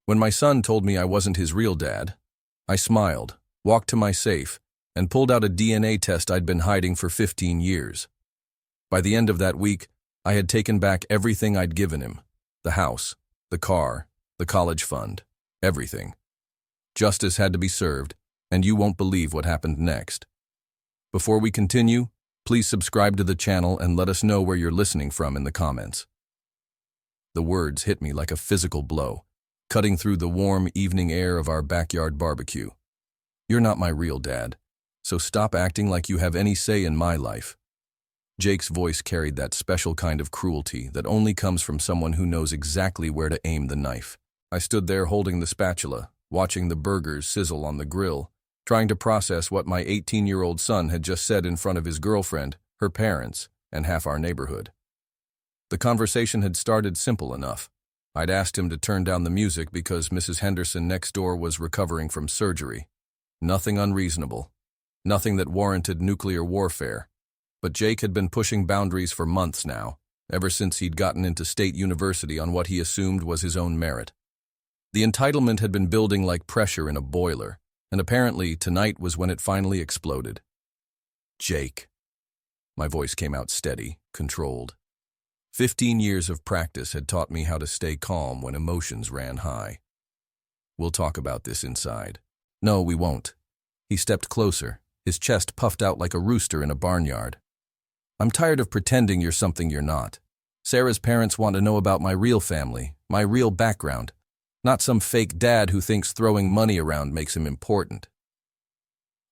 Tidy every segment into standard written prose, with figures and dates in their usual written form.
When my son told me I wasn't his real dad, I smiled, walked to my safe, and pulled out a DNA test I'd been hiding for 15 years. By the end of that week, I had taken back everything I'd given him: the house, the car, the college fund, everything. Justice had to be served, and you won't believe what happened next. Before we continue, please subscribe to the channel and let us know where you're listening from in the comments. The words hit me like a physical blow, cutting through the warm evening air of our backyard barbecue. You're not my real dad, so stop acting like you have any say in my life. Jake's voice carried that special kind of cruelty that only comes from someone who knows exactly where to aim the knife. I stood there holding the spatula, watching the burgers sizzle on the grill, trying to process what my 18-year-old son had just said in front of his girlfriend, her parents, and half our neighborhood. The conversation had started simple enough. I'd asked him to turn down the music because Mrs. Henderson next door was recovering from surgery. Nothing unreasonable. Nothing that warranted nuclear warfare. But Jake had been pushing boundaries for months now, ever since he'd gotten into state university on what he assumed was his own merit. The entitlement had been building like pressure in a boiler, and apparently tonight was when it finally exploded. Jake. My voice came out steady, controlled. 15 years of practice had taught me how to stay calm when emotions ran high. We'll talk about this inside. No, we won't. He stepped closer, his chest puffed out like a rooster in a barnyard. I'm tired of pretending you're something you're not. Sarah's parents want to know about my real family, my real background, not some fake dad who thinks throwing money around makes him important.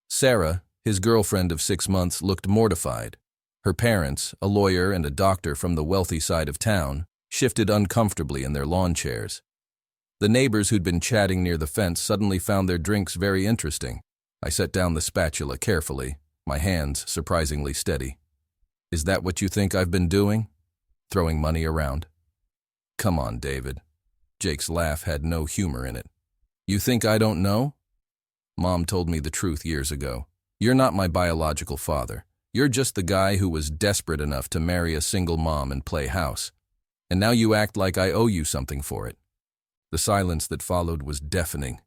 Sarah, his girlfriend of 6 months, looked mortified. Her parents, a lawyer and a doctor from the wealthy side of town, shifted uncomfortably in their lawn chairs. The neighbors who'd been chatting near the fence suddenly found their drinks very interesting. I set down the spatula carefully, my hands surprisingly steady. Is that what you think I've been doing? Throwing money around? Come on, David. Jake's laugh had no humor in it. You think I don't know? Mom told me the truth years ago. You're not my biological father. You're just the guy who was desperate enough to marry a single mom and play house. And now you act like I owe you something for it. The silence that followed was deafening.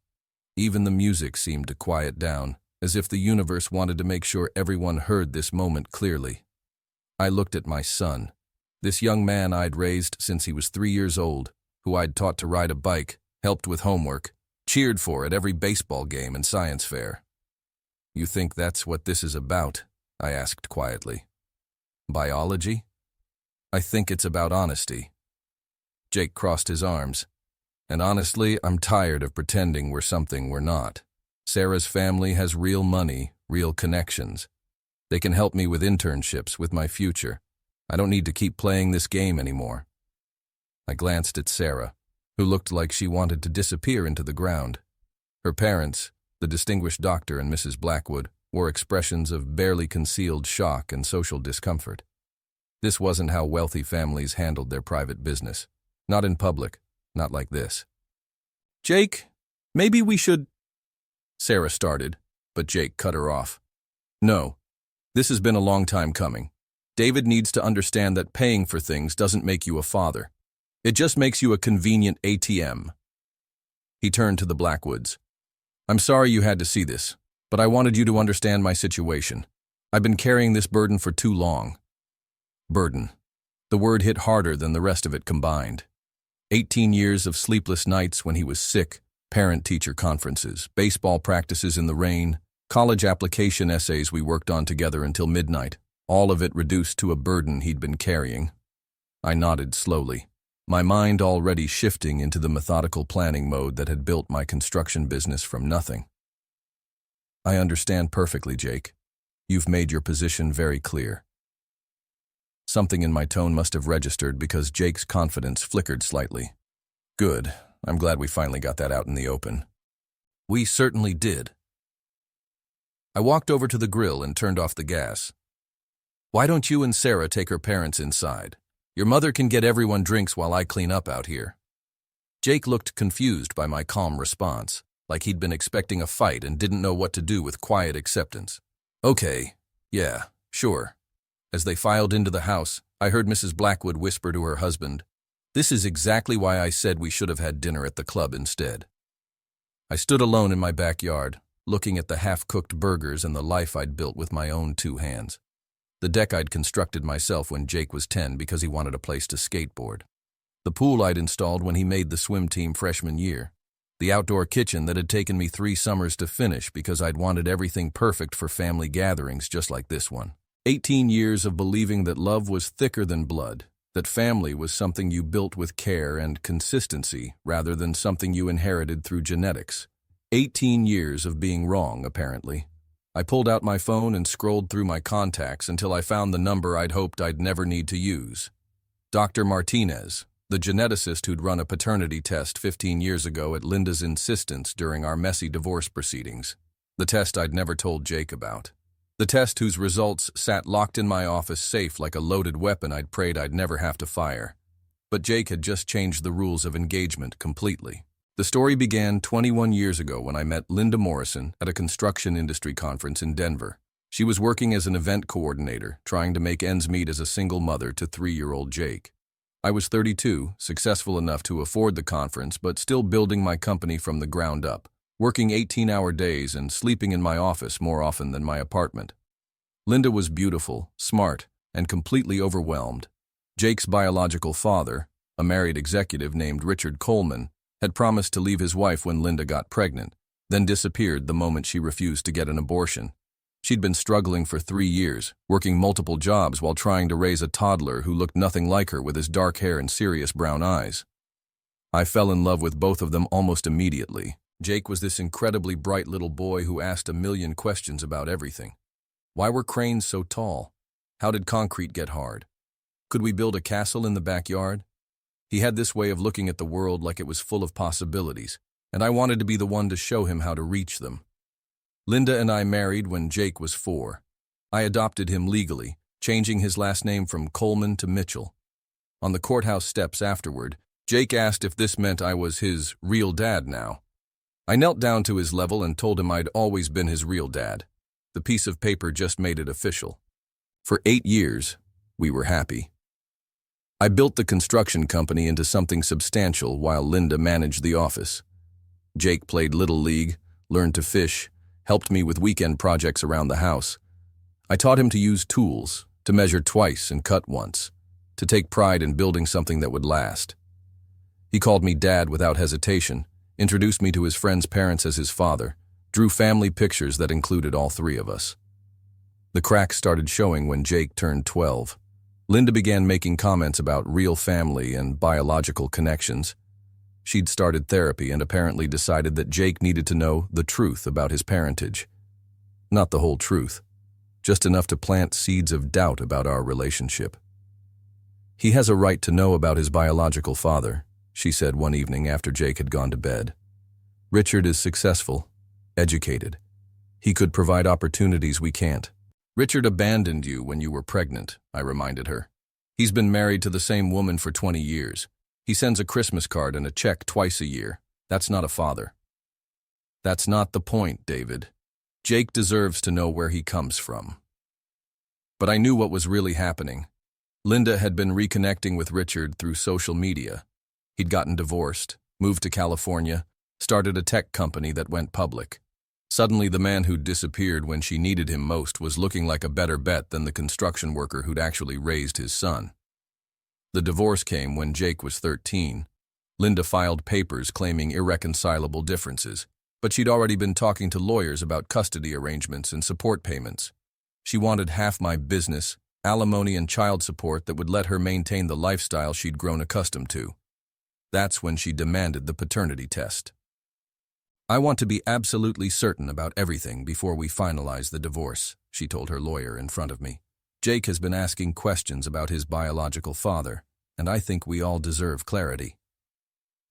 Even the music seemed to quiet down, as if the universe wanted to make sure everyone heard this moment clearly. I looked at my son, this young man I'd raised since he was 3 years old, who I'd taught to ride a bike, helped with homework, cheered for at every baseball game and science fair. You think that's what this is about? I asked quietly. Biology? I think it's about honesty. Jake crossed his arms. And honestly, I'm tired of pretending we're something we're not. Sarah's family has real money, real connections. They can help me with internships, with my future. I don't need to keep playing this game anymore. I glanced at Sarah, who looked like she wanted to disappear into the ground. Her parents, the distinguished doctor and Mrs. Blackwood, wore expressions of barely concealed shock and social discomfort. This wasn't how wealthy families handled their private business. Not in public, not like this. Jake, maybe we should... Sarah started, but Jake cut her off. No, this has been a long time coming. David needs to understand that paying for things doesn't make you a father. It just makes you a convenient ATM. He turned to the Blackwoods. I'm sorry you had to see this, but I wanted you to understand my situation. I've been carrying this burden for too long. Burden. The word hit harder than the rest of it combined. 18 years of sleepless nights when he was sick, parent-teacher conferences, baseball practices in the rain, college application essays we worked on together until midnight, all of it reduced to a burden he'd been carrying. I nodded slowly, my mind already shifting into the methodical planning mode that had built my construction business from nothing. I understand perfectly, Jake. You've made your position very clear. Something in my tone must have registered because Jake's confidence flickered slightly. Good. I'm glad we finally got that out in the open. We certainly did. I walked over to the grill and turned off the gas. Why don't you and Sarah take her parents inside? Your mother can get everyone drinks while I clean up out here. Jake looked confused by my calm response, like he'd been expecting a fight and didn't know what to do with quiet acceptance. Okay, yeah, sure. As they filed into the house, I heard Mrs. Blackwood whisper to her husband, This is exactly why I said we should have had dinner at the club instead. I stood alone in my backyard, looking at the half-cooked burgers and the life I'd built with my own 2 hands. The deck I'd constructed myself when Jake was 10 because he wanted a place to skateboard. The pool I'd installed when he made the swim team freshman year. The outdoor kitchen that had taken me 3 summers to finish because I'd wanted everything perfect for family gatherings just like this one. 18 years of believing that love was thicker than blood, that family was something you built with care and consistency rather than something you inherited through genetics. 18 years of being wrong, apparently. I pulled out my phone and scrolled through my contacts until I found the number I'd hoped I'd never need to use. Dr. Martinez, the geneticist who'd run a paternity test 15 years ago at Linda's insistence during our messy divorce proceedings. The test I'd never told Jake about. The test whose results sat locked in my office safe like a loaded weapon I'd prayed I'd never have to fire. But Jake had just changed the rules of engagement completely. The story began 21 years ago when I met Linda Morrison at a construction industry conference in Denver. She was working as an event coordinator, trying to make ends meet as a single mother to 3-year-old Jake. I was 32, successful enough to afford the conference, but still building my company from the ground up, working 18-hour days and sleeping in my office more often than my apartment. Linda was beautiful, smart, and completely overwhelmed. Jake's biological father, a married executive named Richard Coleman, had promised to leave his wife when Linda got pregnant, then disappeared the moment she refused to get an abortion. She'd been struggling for 3 years, working multiple jobs while trying to raise a toddler who looked nothing like her with his dark hair and serious brown eyes. I fell in love with both of them almost immediately. Jake was this incredibly bright little boy who asked a million questions about everything. Why were cranes so tall? How did concrete get hard? Could we build a castle in the backyard? He had this way of looking at the world like it was full of possibilities, and I wanted to be the one to show him how to reach them. Linda and I married when Jake was 4. I adopted him legally, changing his last name from Coleman to Mitchell. On the courthouse steps afterward, Jake asked if this meant I was his real dad now. I knelt down to his level and told him I'd always been his real dad. The piece of paper just made it official. For 8 years, we were happy. I built the construction company into something substantial while Linda managed the office. Jake played Little League, learned to fish, helped me with weekend projects around the house. I taught him to use tools, to measure twice and cut once, to take pride in building something that would last. He called me Dad without hesitation, introduced me to his friends' parents as his father, drew family pictures that included all 3 of us. The cracks started showing when Jake turned 12. Linda began making comments about real family and biological connections. She'd started therapy and apparently decided that Jake needed to know the truth about his parentage. Not the whole truth, just enough to plant seeds of doubt about our relationship. He has a right to know about his biological father, she said one evening after Jake had gone to bed. Richard is successful, educated. He could provide opportunities we can't. Richard abandoned you when you were pregnant, I reminded her. He's been married to the same woman for 20 years. He sends a Christmas card and a check twice a year. That's not a father. That's not the point, David. Jake deserves to know where he comes from. But I knew what was really happening. Linda had been reconnecting with Richard through social media. He'd gotten divorced, moved to California, started a tech company that went public. Suddenly, the man who'd disappeared when she needed him most was looking like a better bet than the construction worker who'd actually raised his son. The divorce came when Jake was 13. Linda filed papers claiming irreconcilable differences, but she'd already been talking to lawyers about custody arrangements and support payments. She wanted half my business, alimony and child support that would let her maintain the lifestyle she'd grown accustomed to. That's when she demanded the paternity test. I want to be absolutely certain about everything before we finalize the divorce, she told her lawyer in front of me. Jake has been asking questions about his biological father, and I think we all deserve clarity.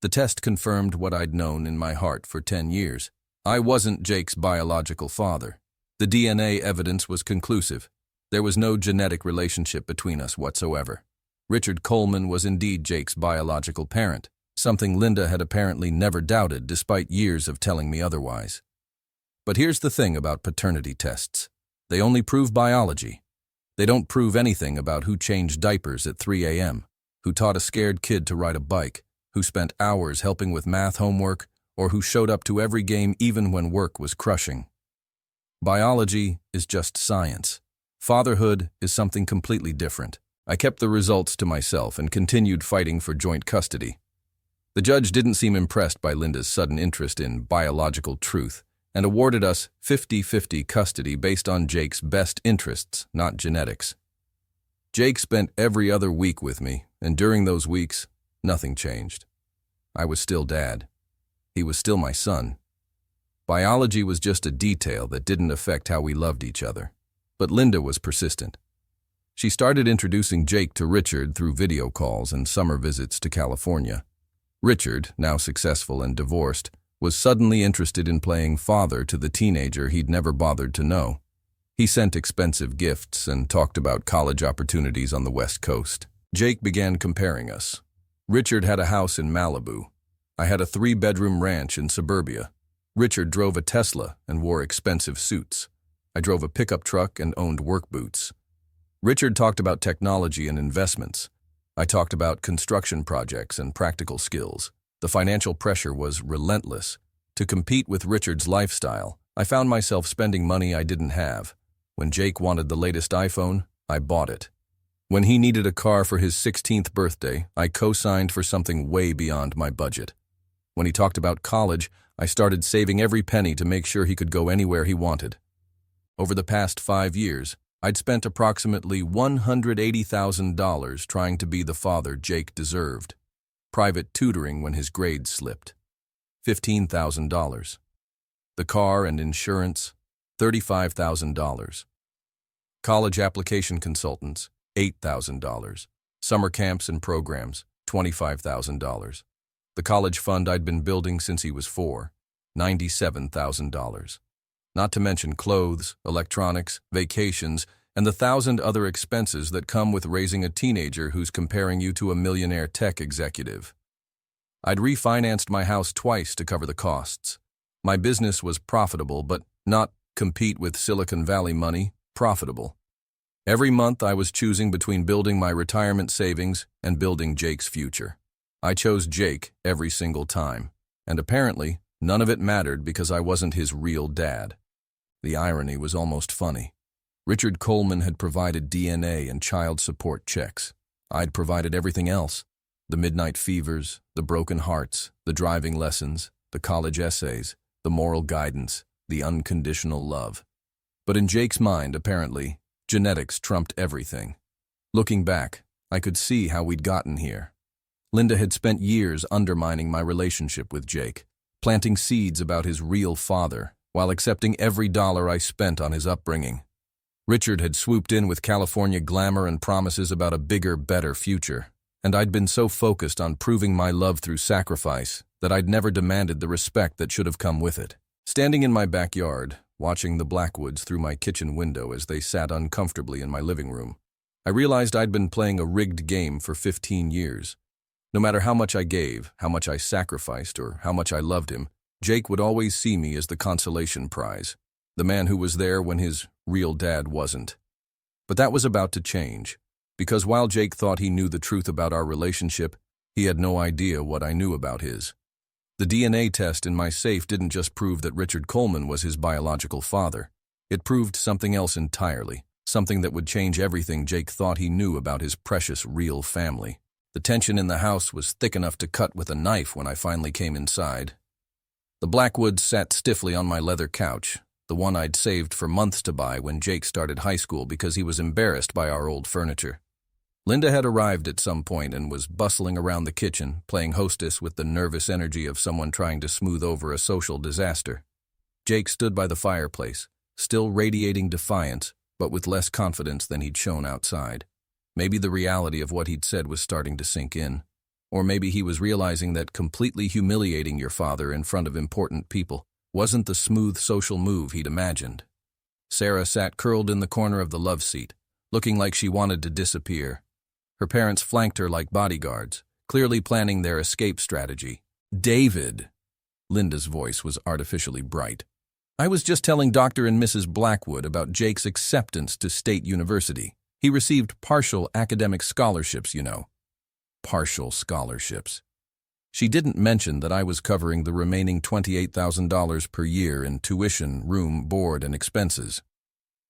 The test confirmed what I'd known in my heart for 10 years. I wasn't Jake's biological father. The DNA evidence was conclusive. There was no genetic relationship between us whatsoever. Richard Coleman was indeed Jake's biological parent, something Linda had apparently never doubted despite years of telling me otherwise. But here's the thing about paternity tests. They only prove biology. They don't prove anything about who changed diapers at 3 a.m., who taught a scared kid to ride a bike, who spent hours helping with math homework, or who showed up to every game even when work was crushing. Biology is just science. Fatherhood is something completely different. I kept the results to myself and continued fighting for joint custody. The judge didn't seem impressed by Linda's sudden interest in biological truth and awarded us 50-50 custody based on Jake's best interests, not genetics. Jake spent every other week with me, and during those weeks, nothing changed. I was still dad. He was still my son. Biology was just a detail that didn't affect how we loved each other. But Linda was persistent. She started introducing Jake to Richard through video calls and summer visits to California. Richard, now successful and divorced, was suddenly interested in playing father to the teenager he'd never bothered to know. He sent expensive gifts and talked about college opportunities on the West Coast. Jake began comparing us. Richard had a house in Malibu. I had a 3-bedroom ranch in suburbia. Richard drove a Tesla and wore expensive suits. I drove a pickup truck and owned work boots. Richard talked about technology and investments. I talked about construction projects and practical skills. The financial pressure was relentless. To compete with Richard's lifestyle, I found myself spending money I didn't have. When Jake wanted the latest iPhone, I bought it. When he needed a car for his 16th birthday, I co-signed for something way beyond my budget. When he talked about college, I started saving every penny to make sure he could go anywhere he wanted. Over the past 5 years, I'd spent approximately $180,000 trying to be the father Jake deserved. Private tutoring when his grades slipped, $15,000. The car and insurance, $35,000. College application consultants, $8,000. Summer camps and programs, $25,000. The college fund I'd been building since he was 4, $97,000. Not to mention clothes, electronics, vacations, and the 1,000 other expenses that come with raising a teenager who's comparing you to a millionaire tech executive. I'd refinanced my house twice to cover the costs. My business was profitable, but not compete with Silicon Valley money, profitable. Every month I was choosing between building my retirement savings and building Jake's future. I chose Jake every single time, and apparently none of it mattered because I wasn't his real dad. The irony was almost funny. Richard Coleman had provided DNA and child support checks. I'd provided everything else. The midnight fevers, the broken hearts, the driving lessons, the college essays, the moral guidance, the unconditional love. But in Jake's mind, apparently, genetics trumped everything. Looking back, I could see how we'd gotten here. Linda had spent years undermining my relationship with Jake, planting seeds about his real father, while accepting every dollar I spent on his upbringing. Richard had swooped in with California glamour and promises about a bigger, better future, and I'd been so focused on proving my love through sacrifice that I'd never demanded the respect that should have come with it. Standing in my backyard, watching the Blackwoods through my kitchen window as they sat uncomfortably in my living room, I realized I'd been playing a rigged game for 15 years. No matter how much I gave, how much I sacrificed, or how much I loved him, Jake would always see me as the consolation prize, the man who was there when his real dad wasn't. But that was about to change, because while Jake thought he knew the truth about our relationship, he had no idea what I knew about his. The DNA test in my safe didn't just prove that Richard Coleman was his biological father. It proved something else entirely, something that would change everything Jake thought he knew about his precious real family. The tension in the house was thick enough to cut with a knife when I finally came inside. The Blackwoods sat stiffly on my leather couch, the one I'd saved for months to buy when Jake started high school because he was embarrassed by our old furniture. Linda had arrived at some point and was bustling around the kitchen, playing hostess with the nervous energy of someone trying to smooth over a social disaster. Jake stood by the fireplace, still radiating defiance, but with less confidence than he'd shown outside. Maybe the reality of what he'd said was starting to sink in. Or maybe he was realizing that completely humiliating your father in front of important people wasn't the smooth social move he'd imagined. Sarah sat curled in the corner of the love seat, looking like she wanted to disappear. Her parents flanked her like bodyguards, clearly planning their escape strategy. "David!" Linda's voice was artificially bright. "I was just telling Dr. and Mrs. Blackwood about Jake's acceptance to State University. He received partial academic scholarships, you know." partial scholarships. She didn't mention that I was covering the remaining $28,000 per year in tuition, room, board, and expenses,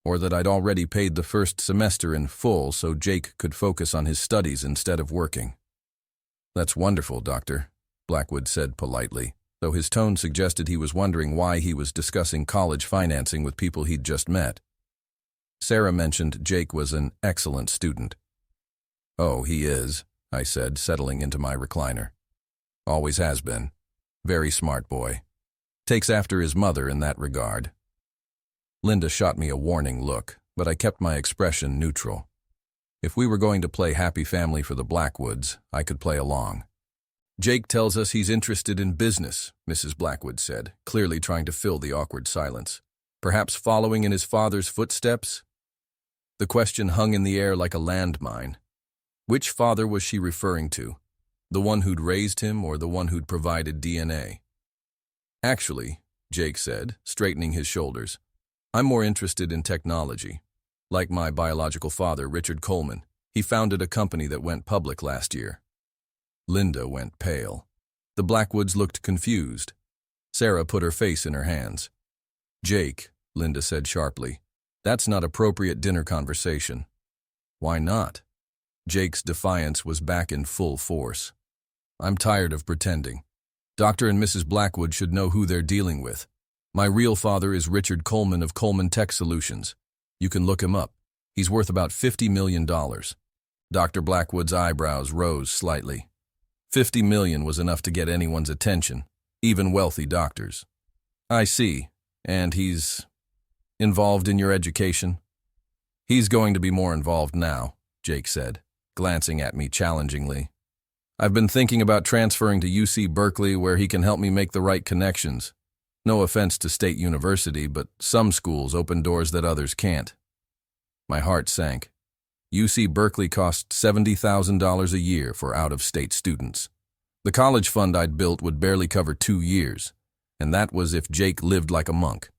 or that I'd already paid the first semester in full so Jake could focus on his studies instead of working. "That's wonderful, Doctor," Blackwood said politely, though his tone suggested he was wondering why he was discussing college financing with people he'd just met. Sarah mentioned Jake was an excellent student. "Oh, he is," I said, settling into my recliner. "Always has been. Very smart boy. Takes after his mother in that regard." Linda shot me a warning look, but I kept my expression neutral. If we were going to play Happy Family for the Blackwoods, I could play along. "Jake tells us he's interested in business," Mrs. Blackwood said, clearly trying to fill the awkward silence. "Perhaps following in his father's footsteps?" The question hung in the air like a landmine. Which father was she referring to? The one who'd raised him or the one who'd provided DNA? "Actually," Jake said, straightening his shoulders, "I'm more interested in technology. Like my biological father, Richard Coleman, he founded a company that went public last year." Linda went pale. The Blackwoods looked confused. Sarah put her face in her hands. "Jake," Linda said sharply, "that's not appropriate dinner conversation." "Why not?" Jake's defiance was back in full force. "I'm tired of pretending. Dr. and Mrs. Blackwood should know who they're dealing with. My real father is Richard Coleman of Coleman Tech Solutions. You can look him up. He's worth about $50 million. Dr. Blackwood's eyebrows rose slightly. $50 million was enough to get anyone's attention, even wealthy doctors. "I see. And he's involved in your education?" "He's going to be more involved now," Jake said, glancing at me challengingly. "I've been thinking about transferring to UC Berkeley where he can help me make the right connections. No offense to State University, but some schools open doors that others can't." My heart sank. UC Berkeley cost $70,000 a year for out-of-state students. The college fund I'd built would barely cover 2 years, and that was if Jake lived like a monk.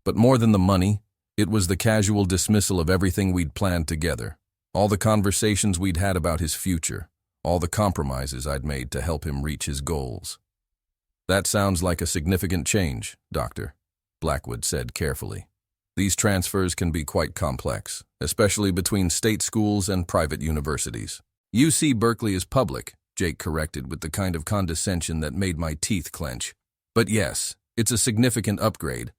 But more than the money, it was the casual dismissal of everything we'd planned together, all the conversations we'd had about his future, all the compromises I'd made to help him reach his goals. "That sounds like a significant change, Doctor," Blackwood said carefully. "These transfers can be quite complex, especially between state schools and private universities." "UC Berkeley is public," Jake corrected with the kind of condescension that made my teeth clench. "But yes, it's a significant upgrade.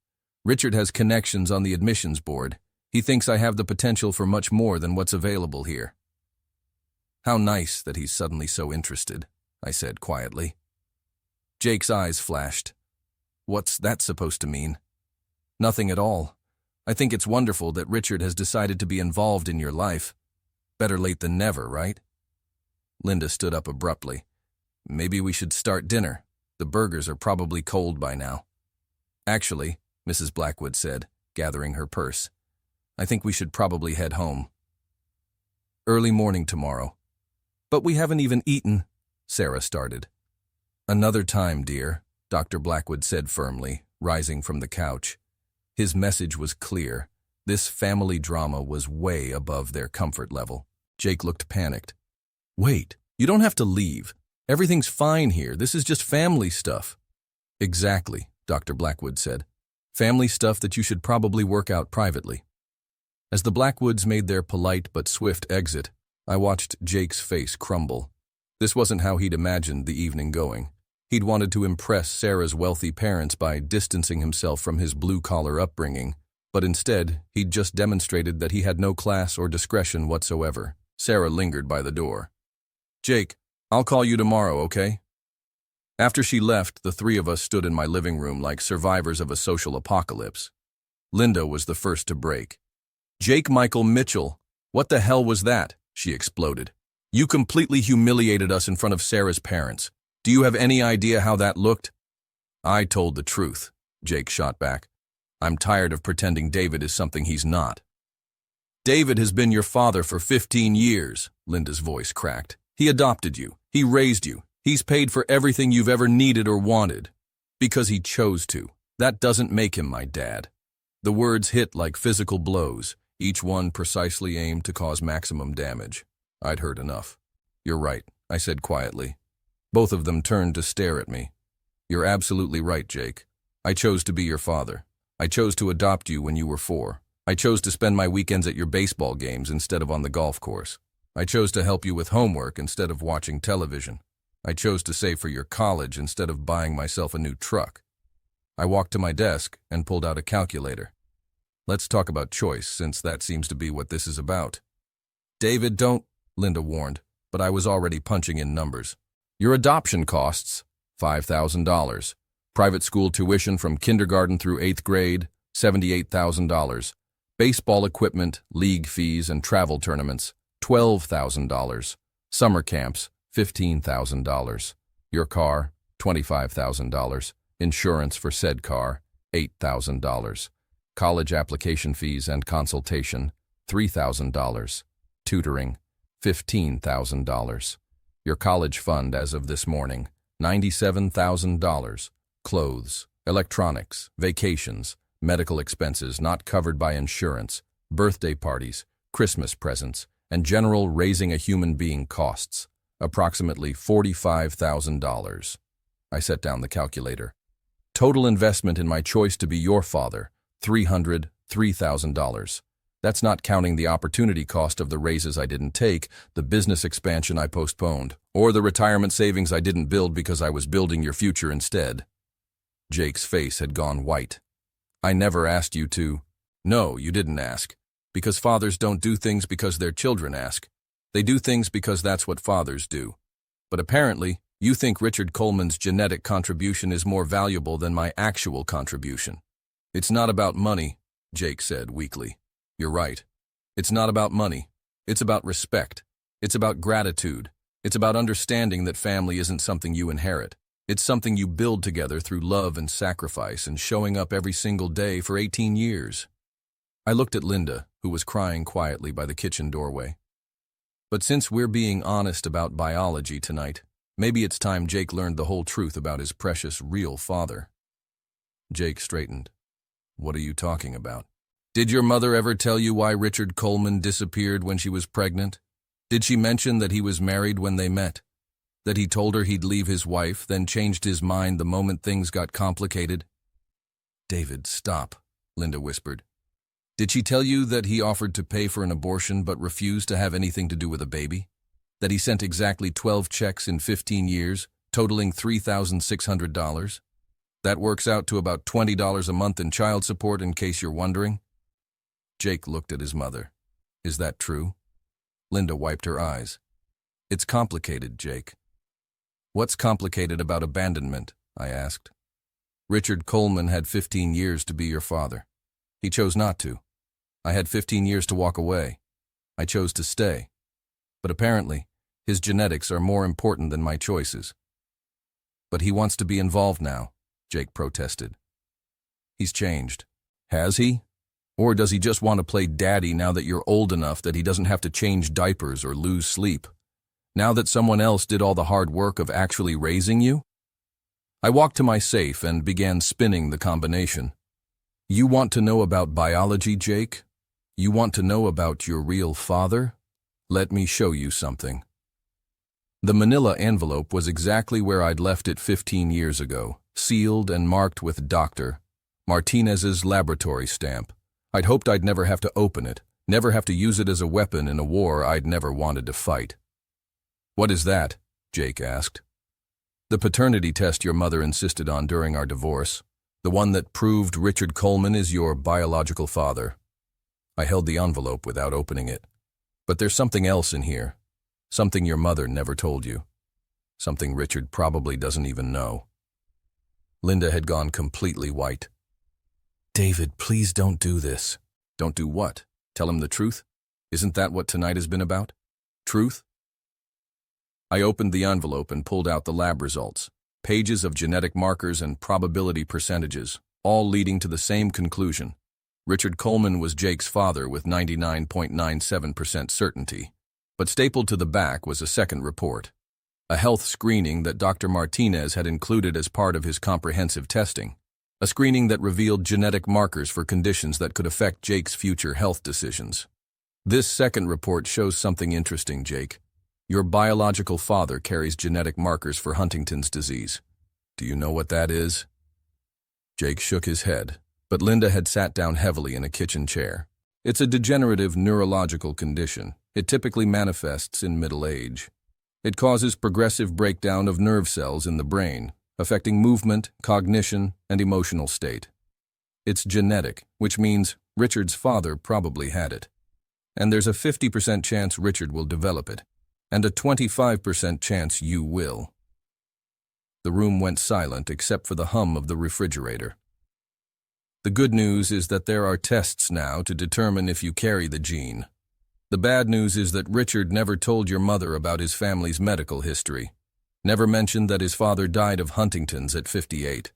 Richard has connections on the admissions board. He thinks I have the potential for much more than what's available here." "How nice that he's suddenly so interested," I said quietly. Jake's eyes flashed. "What's that supposed to mean?" "Nothing at all. I think it's wonderful that Richard has decided to be involved in your life. Better late than never, right?" Linda stood up abruptly. "Maybe we should start dinner. The burgers are probably cold by now." "Actually," Mrs. Blackwood said, gathering her purse, "I think we should probably head home. Early morning tomorrow." "But we haven't even eaten," Sarah started. "Another time, dear," Dr. Blackwood said firmly, rising from the couch. His message was clear. This family drama was way above their comfort level. Jake looked panicked. "Wait, you don't have to leave. Everything's fine here. This is just family stuff." "Exactly," Dr. Blackwood said. "Family stuff that you should probably work out privately." As the Blackwoods made their polite but swift exit, I watched Jake's face crumble. This wasn't how he'd imagined the evening going. He'd wanted to impress Sarah's wealthy parents by distancing himself from his blue-collar upbringing, but instead, he'd just demonstrated that he had no class or discretion whatsoever. Sarah lingered by the door. "Jake, I'll call you tomorrow, okay?" After she left, the three of us stood in my living room like survivors of a social apocalypse. Linda was the first to break. "Jake Michael Mitchell, what the hell was that?" she exploded. "You completely humiliated us in front of Sarah's parents. Do you have any idea how that looked?" "I told the truth," Jake shot back. "I'm tired of pretending David is something he's not." "David has been your father for 15 years, Linda's voice cracked. "He adopted you. He raised you. He's paid for everything you've ever needed or wanted. Because he chose to. That doesn't make him my dad." The words hit like physical blows, each one precisely aimed to cause maximum damage. I'd heard enough. "You're right," I said quietly. Both of them turned to stare at me. You're absolutely right, Jake. I chose to be your father. I chose to adopt you when you were 4. I chose to spend my weekends at your baseball games instead of on the golf course. I chose to help you with homework instead of watching television. I chose to save for your college instead of buying myself a new truck. I walked to my desk and pulled out a calculator. Let's talk about choice, since that seems to be what this is about. David, don't, Linda warned, but I was already punching in numbers. Your adoption costs, $5,000. Private school tuition from kindergarten through 8th grade, $78,000. Baseball equipment, league fees, and travel tournaments, $12,000. Summer camps, $15,000. Your car, $25,000. Insurance for said car, $8,000. College application fees and consultation, $3,000. Tutoring, $15,000. Your college fund as of this morning, $97,000. Clothes, electronics, vacations, medical expenses not covered by insurance, birthday parties, Christmas presents, and general raising a human being costs, approximately $45,000. I set down the calculator. Total investment in my choice to be your father, $303,000. That's not counting the opportunity cost of the raises I didn't take, the business expansion I postponed, or the retirement savings I didn't build because I was building your future instead. Jake's face had gone white. I never asked you to. No, you didn't ask. Because fathers don't do things because their children ask. They do things because that's what fathers do. But apparently, you think Richard Coleman's genetic contribution is more valuable than my actual contribution. It's not about money, Jake said weakly. You're right. It's not about money. It's about respect. It's about gratitude. It's about understanding that family isn't something you inherit. It's something you build together through love and sacrifice and showing up every single day for 18 years. I looked at Linda, who was crying quietly by the kitchen doorway. But since we're being honest about biology tonight, maybe it's time Jake learned the whole truth about his precious, real father. Jake straightened. What are you talking about? Did your mother ever tell you why Richard Coleman disappeared when she was pregnant? Did she mention that he was married when they met? That he told her he'd leave his wife, then changed his mind the moment things got complicated? David, stop, Linda whispered. Did she tell you that he offered to pay for an abortion but refused to have anything to do with a baby? That he sent exactly 12 checks in 15 years, totaling $3,600? That works out to about $20 a month in child support, in case you're wondering. Jake looked at his mother. Is that true? Linda wiped her eyes. It's complicated, Jake. What's complicated about abandonment? I asked. Richard Coleman had 15 years to be your father. He chose not to. I had 15 years to walk away. I chose to stay. But apparently, his genetics are more important than my choices. But he wants to be involved now, Jake protested. He's changed. Has he? Or does he just want to play daddy now that you're old enough that he doesn't have to change diapers or lose sleep? Now that someone else did all the hard work of actually raising you? I walked to my safe and began spinning the combination. You want to know about biology, Jake? You want to know about your real father? Let me show you something. The manila envelope was exactly where I'd left it 15 years ago, sealed and marked with Dr. Martinez's laboratory stamp. I'd hoped I'd never have to open it, never have to use it as a weapon in a war I'd never wanted to fight. What is that? Jake asked. The paternity test your mother insisted on during our divorce, the one that proved Richard Coleman is your biological father. I held the envelope without opening it. But there's something else in here, something your mother never told you, something Richard probably doesn't even know. Linda had gone completely white. David, please don't do this. Don't do what? Tell him the truth? Isn't that what tonight has been about? Truth? I opened the envelope and pulled out the lab results, pages of genetic markers and probability percentages, all leading to the same conclusion. Richard Coleman was Jake's father with 99.97% certainty. But stapled to the back was a second report, a health screening that Dr. Martinez had included as part of his comprehensive testing, a screening that revealed genetic markers for conditions that could affect Jake's future health decisions. This second report shows something interesting, Jake. Your biological father carries genetic markers for Huntington's disease. Do you know what that is? Jake shook his head, but Linda had sat down heavily in a kitchen chair. It's a degenerative neurological condition. It typically manifests in middle age. It causes progressive breakdown of nerve cells in the brain, affecting movement, cognition, and emotional state. It's genetic, which means Richard's father probably had it. And there's a 50% chance Richard will develop it, and a 25% chance you will. The room went silent except for the hum of the refrigerator. The good news is that there are tests now to determine if you carry the gene. The bad news is that Richard never told your mother about his family's medical history, never mentioned that his father died of Huntington's at 58,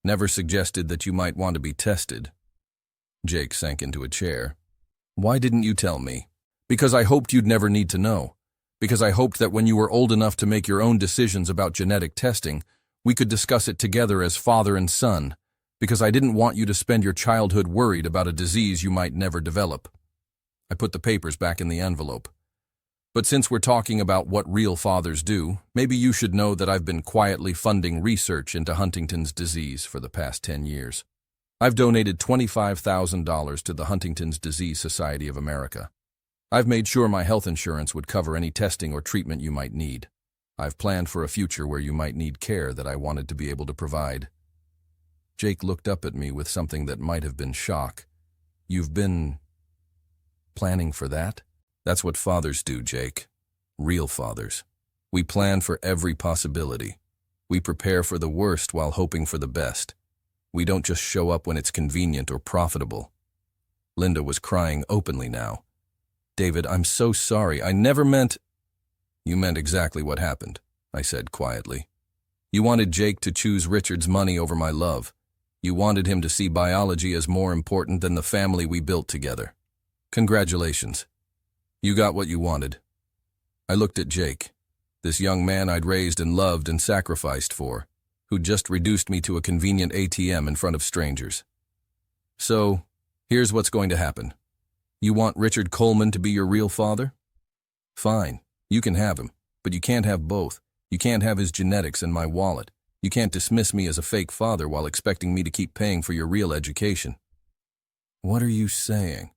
never suggested that you might want to be tested. Jake sank into a chair. Why didn't you tell me? Because I hoped you'd never need to know. Because I hoped that when you were old enough to make your own decisions about genetic testing, we could discuss it together as father and son. Because I didn't want you to spend your childhood worried about a disease you might never develop. I put the papers back in the envelope. But since we're talking about what real fathers do, maybe you should know that I've been quietly funding research into Huntington's disease for the past 10 years. I've donated $25,000 to the Huntington's Disease Society of America. I've made sure my health insurance would cover any testing or treatment you might need. I've planned for a future where you might need care that I wanted to be able to provide. Jake looked up at me with something that might have been shock. You've been planning for that? That's what fathers do, Jake. Real fathers. We plan for every possibility. We prepare for the worst while hoping for the best. We don't just show up when it's convenient or profitable. Linda was crying openly now. David, I'm so sorry. I never meant... You meant exactly what happened, I said quietly. You wanted Jake to choose Richard's money over my love. You wanted him to see biology as more important than the family we built together. Congratulations. You got what you wanted. I looked at Jake, this young man I'd raised and loved and sacrificed for, who'd just reduced me to a convenient ATM in front of strangers. So, here's what's going to happen. You want Richard Coleman to be your real father? Fine, you can have him, but you can't have both. You can't have his genetics and my wallet. You can't dismiss me as a fake father while expecting me to keep paying for your real education. What are you saying?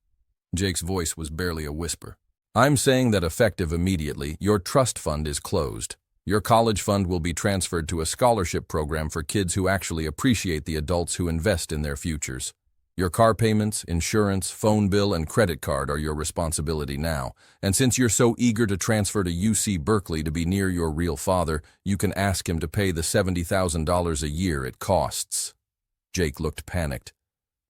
Jake's voice was barely a whisper. I'm saying that effective immediately, your trust fund is closed. Your college fund will be transferred to a scholarship program for kids who actually appreciate the adults who invest in their futures. Your car payments, insurance, phone bill, and credit card are your responsibility now. And since you're so eager to transfer to UC Berkeley to be near your real father, you can ask him to pay the $70,000 a year it costs. Jake looked panicked.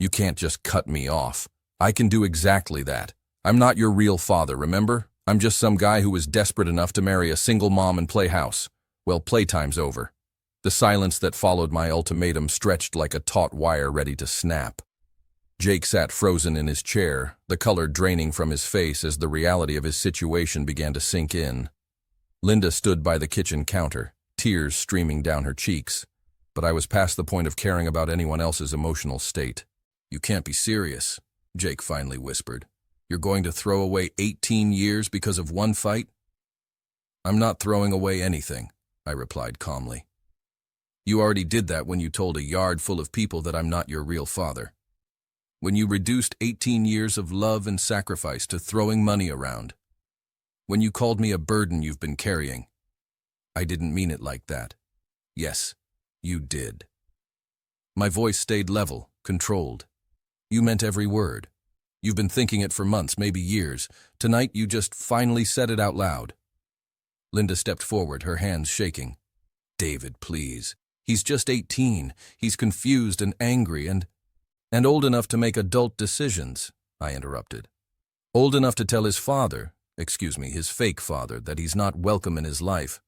You can't just cut me off. I can do exactly that. I'm not your real father, remember? I'm just some guy who was desperate enough to marry a single mom and play house. Well, playtime's over. The silence that followed my ultimatum stretched like a taut wire ready to snap. Jake sat frozen in his chair, the color draining from his face as the reality of his situation began to sink in. Linda stood by the kitchen counter, tears streaming down her cheeks, but I was past the point of caring about anyone else's emotional state. You can't be serious, Jake finally whispered. You're going to throw away 18 years because of one fight? I'm not throwing away anything, I replied calmly. You already did that when you told a yard full of people that I'm not your real father. When you reduced 18 years of love and sacrifice to throwing money around. When you called me a burden you've been carrying. I didn't mean it like that. Yes, you did. My voice stayed level, controlled. You meant every word. You've been thinking it for months, maybe years. Tonight you just finally said it out loud. Linda stepped forward, her hands shaking. David, please. He's just 18. He's confused and angry and old enough to make adult decisions, I interrupted. Old enough to tell his father, his fake father, that he's not welcome in his life.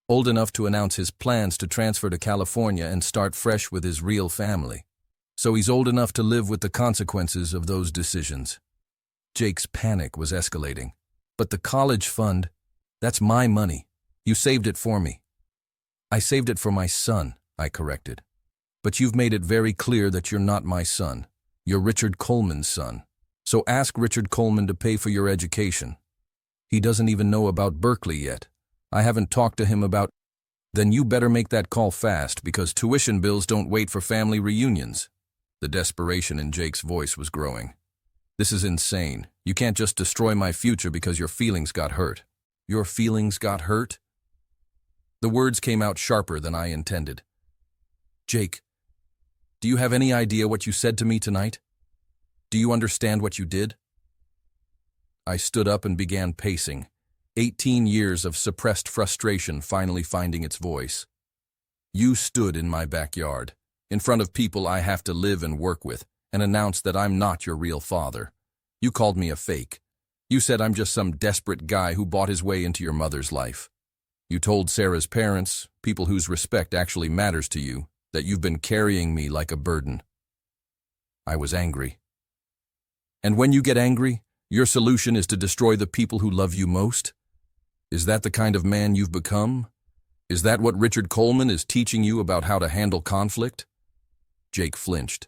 Old enough to announce his plans to transfer to California and start fresh with his real family. So he's old enough to live with the consequences of those decisions. Jake's panic was escalating. But the college fund, that's my money. You saved it for me. I saved it for my son, I corrected. But you've made it very clear that you're not my son. You're Richard Coleman's son. So ask Richard Coleman to pay for your education. He doesn't even know about Berkeley yet. I haven't talked to him about. Then you better make that call fast because tuition bills don't wait for family reunions. The desperation in Jake's voice was growing. This is insane. You can't just destroy my future because your feelings got hurt. Your feelings got hurt? The words came out sharper than I intended. Jake, do you have any idea what you said to me tonight? Do you understand what you did? I stood up and began pacing, 18 years of suppressed frustration finally finding its voice. You stood in my backyard, in front of people I have to live and work with, and announced that I'm not your real father. You called me a fake. You said I'm just some desperate guy who bought his way into your mother's life. You told Sarah's parents, people whose respect actually matters to you, that you've been carrying me like a burden. I was angry. And when you get angry, your solution is to destroy the people who love you most? Is that the kind of man you've become? Is that what Richard Coleman is teaching you about how to handle conflict? Jake flinched.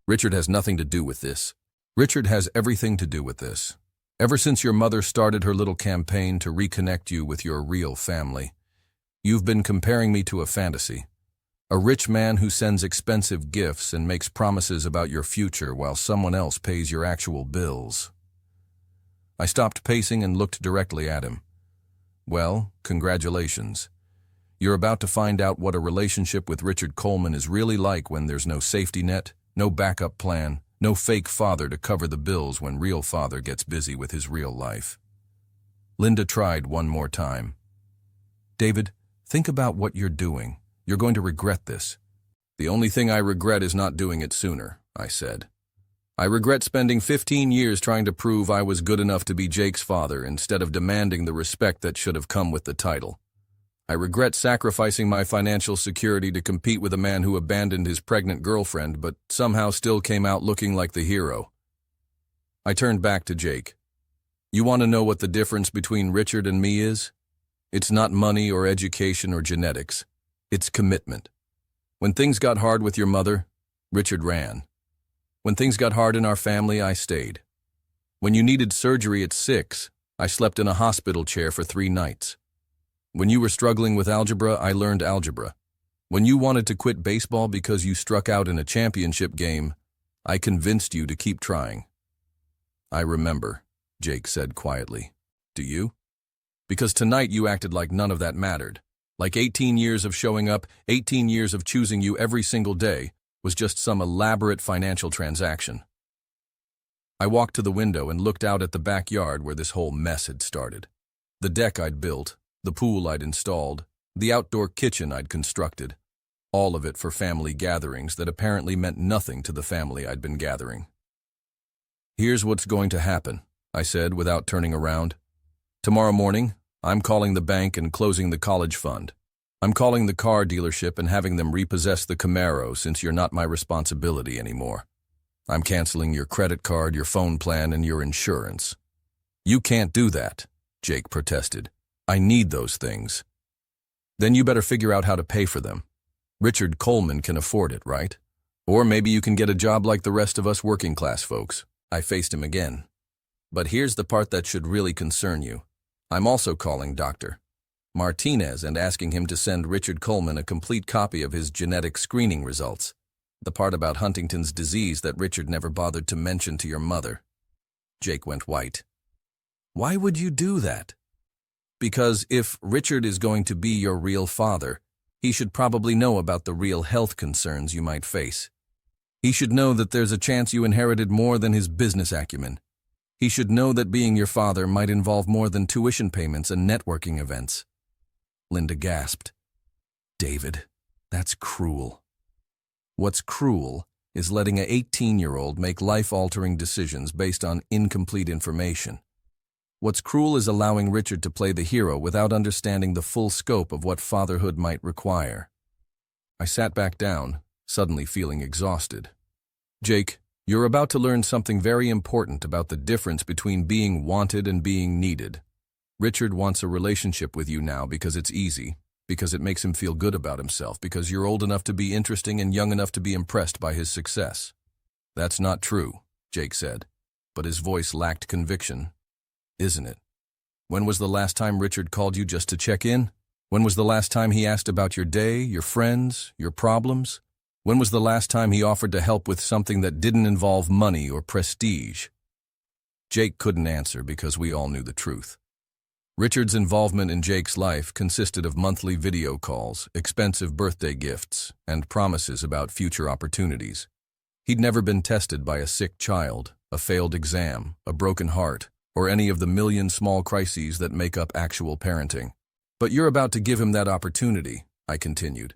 Richard has nothing to do with this. Richard has everything to do with this. Ever since your mother started her little campaign to reconnect you with your real family, you've been comparing me to a fantasy. A rich man who sends expensive gifts and makes promises about your future while someone else pays your actual bills. I stopped pacing and looked directly at him. Well, congratulations. You're about to find out what a relationship with Richard Coleman is really like when there's no safety net, no backup plan, no fake father to cover the bills when real father gets busy with his real life. Linda tried one more time. David, think about what you're doing. You're going to regret this. The only thing I regret is not doing it sooner, I said. I regret spending 15 years trying to prove I was good enough to be Jake's father instead of demanding the respect that should have come with the title. I regret sacrificing my financial security to compete with a man who abandoned his pregnant girlfriend but somehow still came out looking like the hero. I turned back to Jake. You want to know what the difference between Richard and me is? It's not money or education or genetics. It's commitment. When things got hard with your mother, Richard ran. When things got hard in our family, I stayed. When you needed surgery at 6, I slept in a hospital chair for 3 nights. When you were struggling with algebra, I learned algebra. When you wanted to quit baseball because you struck out in a championship game, I convinced you to keep trying. I remember, Jake said quietly. Do you? Because tonight you acted like none of that mattered. Like 18 years of showing up, 18 years of choosing you every single day, was just some elaborate financial transaction. I walked to the window and looked out at the backyard where this whole mess had started. The deck I'd built, the pool I'd installed, the outdoor kitchen I'd constructed, all of it for family gatherings that apparently meant nothing to the family I'd been gathering. Here's what's going to happen, I said without turning around. Tomorrow morning, I'm calling the bank and closing the college fund. I'm calling the car dealership and having them repossess the Camaro since you're not my responsibility anymore. I'm canceling your credit card, your phone plan, and your insurance. You can't do that, Jake protested. I need those things. Then you better figure out how to pay for them. Richard Coleman can afford it, right? Or maybe you can get a job like the rest of us working class folks. I faced him again. But here's the part that should really concern you. I'm also calling Dr. Martinez and asking him to send Richard Coleman a complete copy of his genetic screening results. The part about Huntington's disease that Richard never bothered to mention to your mother. Jake went white. Why would you do that? Because if Richard is going to be your real father, he should probably know about the real health concerns you might face. He should know that there's a chance you inherited more than his business acumen. He should know that being your father might involve more than tuition payments and networking events. Linda gasped. David, that's cruel. What's cruel is letting an 18-year-old make life-altering decisions based on incomplete information. What's cruel is allowing Richard to play the hero without understanding the full scope of what fatherhood might require. I sat back down, suddenly feeling exhausted. Jake, you're about to learn something very important about the difference between being wanted and being needed. Richard wants a relationship with you now because it's easy, because it makes him feel good about himself, because you're old enough to be interesting and young enough to be impressed by his success. That's not true, Jake said, but his voice lacked conviction. Isn't it? When was the last time Richard called you just to check in? When was the last time he asked about your day, your friends, your problems? When was the last time he offered to help with something that didn't involve money or prestige? Jake couldn't answer because we all knew the truth. Richard's involvement in Jake's life consisted of monthly video calls, expensive birthday gifts, and promises about future opportunities. He'd never been tested by a sick child, a failed exam, a broken heart, or any of the million small crises that make up actual parenting. But you're about to give him that opportunity, I continued.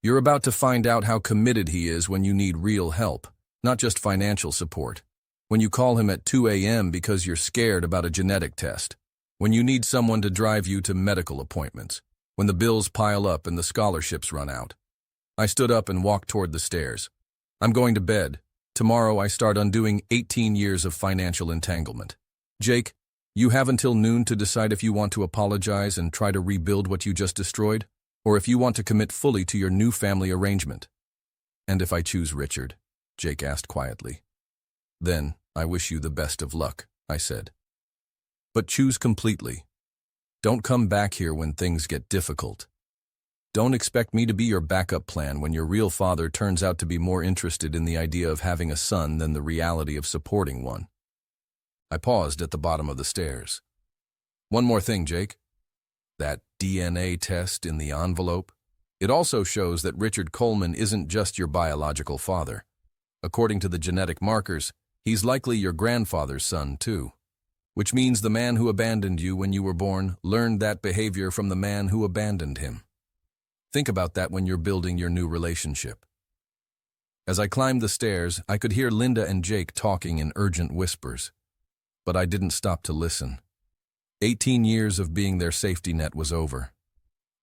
You're about to find out how committed he is when you need real help, not just financial support. When you call him at 2 a.m. because you're scared about a genetic test. When you need someone to drive you to medical appointments. When the bills pile up and the scholarships run out. I stood up and walked toward the stairs. I'm going to bed. Tomorrow I start undoing 18 years of financial entanglement. Jake, you have until noon to decide if you want to apologize and try to rebuild what you just destroyed, or if you want to commit fully to your new family arrangement. And if I choose Richard, Jake asked quietly. Then, I wish you the best of luck, I said. But choose completely. Don't come back here when things get difficult. Don't expect me to be your backup plan when your real father turns out to be more interested in the idea of having a son than the reality of supporting one. I paused at the bottom of the stairs. One more thing, Jake. That DNA test in the envelope. It also shows that Richard Coleman isn't just your biological father. According to the genetic markers, he's likely your grandfather's son, too. Which means the man who abandoned you when you were born learned that behavior from the man who abandoned him. Think about that when you're building your new relationship. As I climbed the stairs, I could hear Linda and Jake talking in urgent whispers. But I didn't stop to listen. 18 years of being their safety net was over.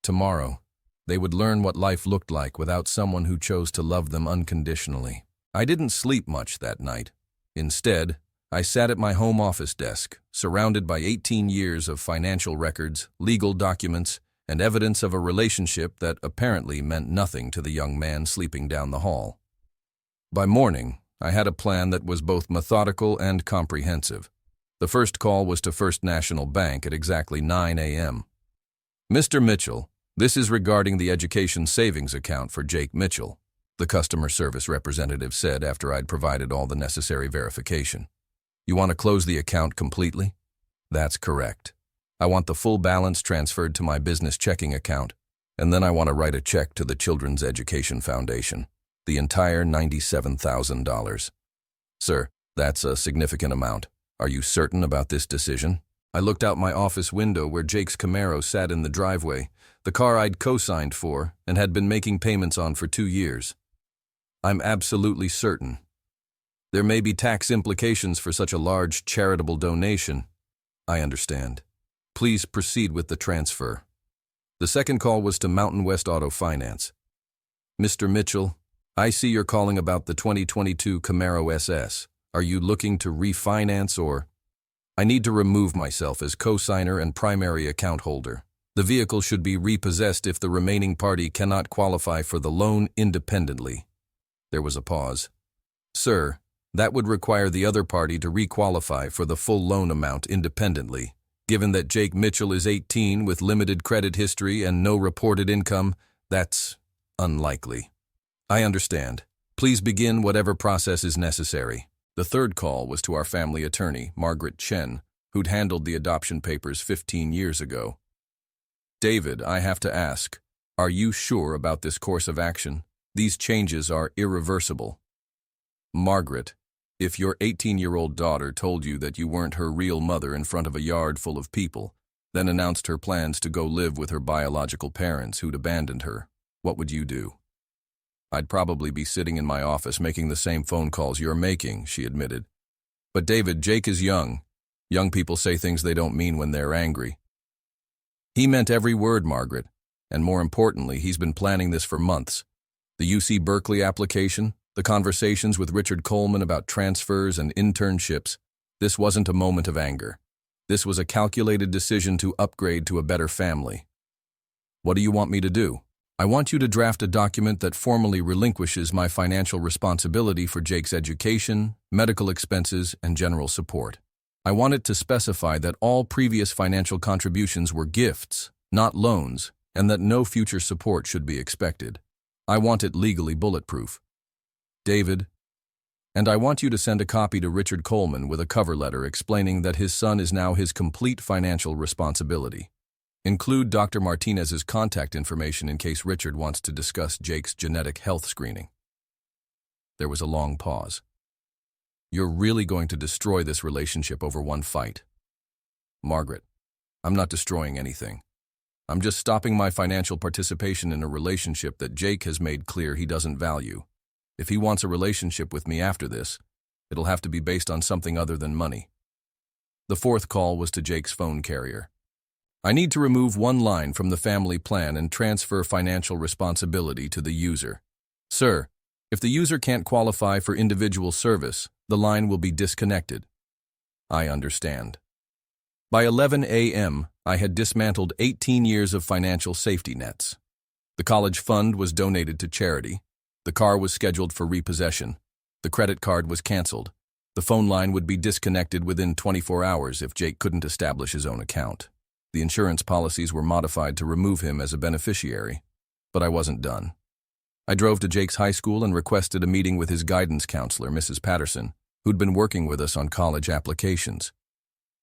Tomorrow, they would learn what life looked like without someone who chose to love them unconditionally. I didn't sleep much that night. Instead, I sat at my home office desk, surrounded by 18 years of financial records, legal documents, and evidence of a relationship that apparently meant nothing to the young man sleeping down the hall. By morning, I had a plan that was both methodical and comprehensive. The first call was to First National Bank at exactly 9 a.m. Mr. Mitchell, this is regarding the education savings account for Jake Mitchell, the customer service representative said after I'd provided all the necessary verification. You want to close the account completely? That's correct. I want the full balance transferred to my business checking account, and then I want to write a check to the Children's Education Foundation, the entire $97,000. Sir, that's a significant amount. Are you certain about this decision? I looked out my office window where Jake's Camaro sat in the driveway, the car I'd co-signed for and had been making payments on for 2 years. I'm absolutely certain. There may be tax implications for such a large charitable donation. I understand. Please proceed with the transfer. The second call was to Mountain West Auto Finance. Mr. Mitchell, I see you're calling about the 2022 Camaro SS. Are you looking to refinance or? I need to remove myself as co-signer and primary account holder. The vehicle should be repossessed if the remaining party cannot qualify for the loan independently. There was a pause. Sir, that would require the other party to requalify for the full loan amount independently. Given that Jake Mitchell is 18 with limited credit history and no reported income, that's unlikely. I understand. Please begin whatever process is necessary. The third call was to our family attorney, Margaret Chen, who'd handled the adoption papers 15 years ago. David, I have to ask, are you sure about this course of action? These changes are irreversible. Margaret, if your 18-year-old daughter told you that you weren't her real mother in front of a yard full of people, then announced her plans to go live with her biological parents who'd abandoned her, what would you do? I'd probably be sitting in my office making the same phone calls you're making, she admitted. But David, Jake is young. Young people say things they don't mean when they're angry. He meant every word, Margaret, and more importantly, he's been planning this for months. The UC Berkeley application, the conversations with Richard Coleman about transfers and internships, this wasn't a moment of anger. This was a calculated decision to upgrade to a better family. What do you want me to do? I want you to draft a document that formally relinquishes my financial responsibility for Jake's education, medical expenses, and general support. I want it to specify that all previous financial contributions were gifts, not loans, and that no future support should be expected. I want it legally bulletproof. David, and I want you to send a copy to Richard Coleman with a cover letter explaining that his son is now his complete financial responsibility. Include Dr. Martinez's contact information in case Richard wants to discuss Jake's genetic health screening. There was a long pause. You're really going to destroy this relationship over one fight? Margaret, I'm not destroying anything. I'm just stopping my financial participation in a relationship that Jake has made clear he doesn't value. If he wants a relationship with me after this, it'll have to be based on something other than money. The fourth call was to Jake's phone carrier. I need to remove one line from the family plan and transfer financial responsibility to the user. Sir, if the user can't qualify for individual service, the line will be disconnected. I understand. By 11 a.m., I had dismantled 18 years of financial safety nets. The college fund was donated to charity. The car was scheduled for repossession. The credit card was canceled. The phone line would be disconnected within 24 hours if Jake couldn't establish his own account. The insurance policies were modified to remove him as a beneficiary. But I wasn't done. I drove to Jake's high school and requested a meeting with his guidance counselor, Mrs. Patterson, who'd been working with us on college applications.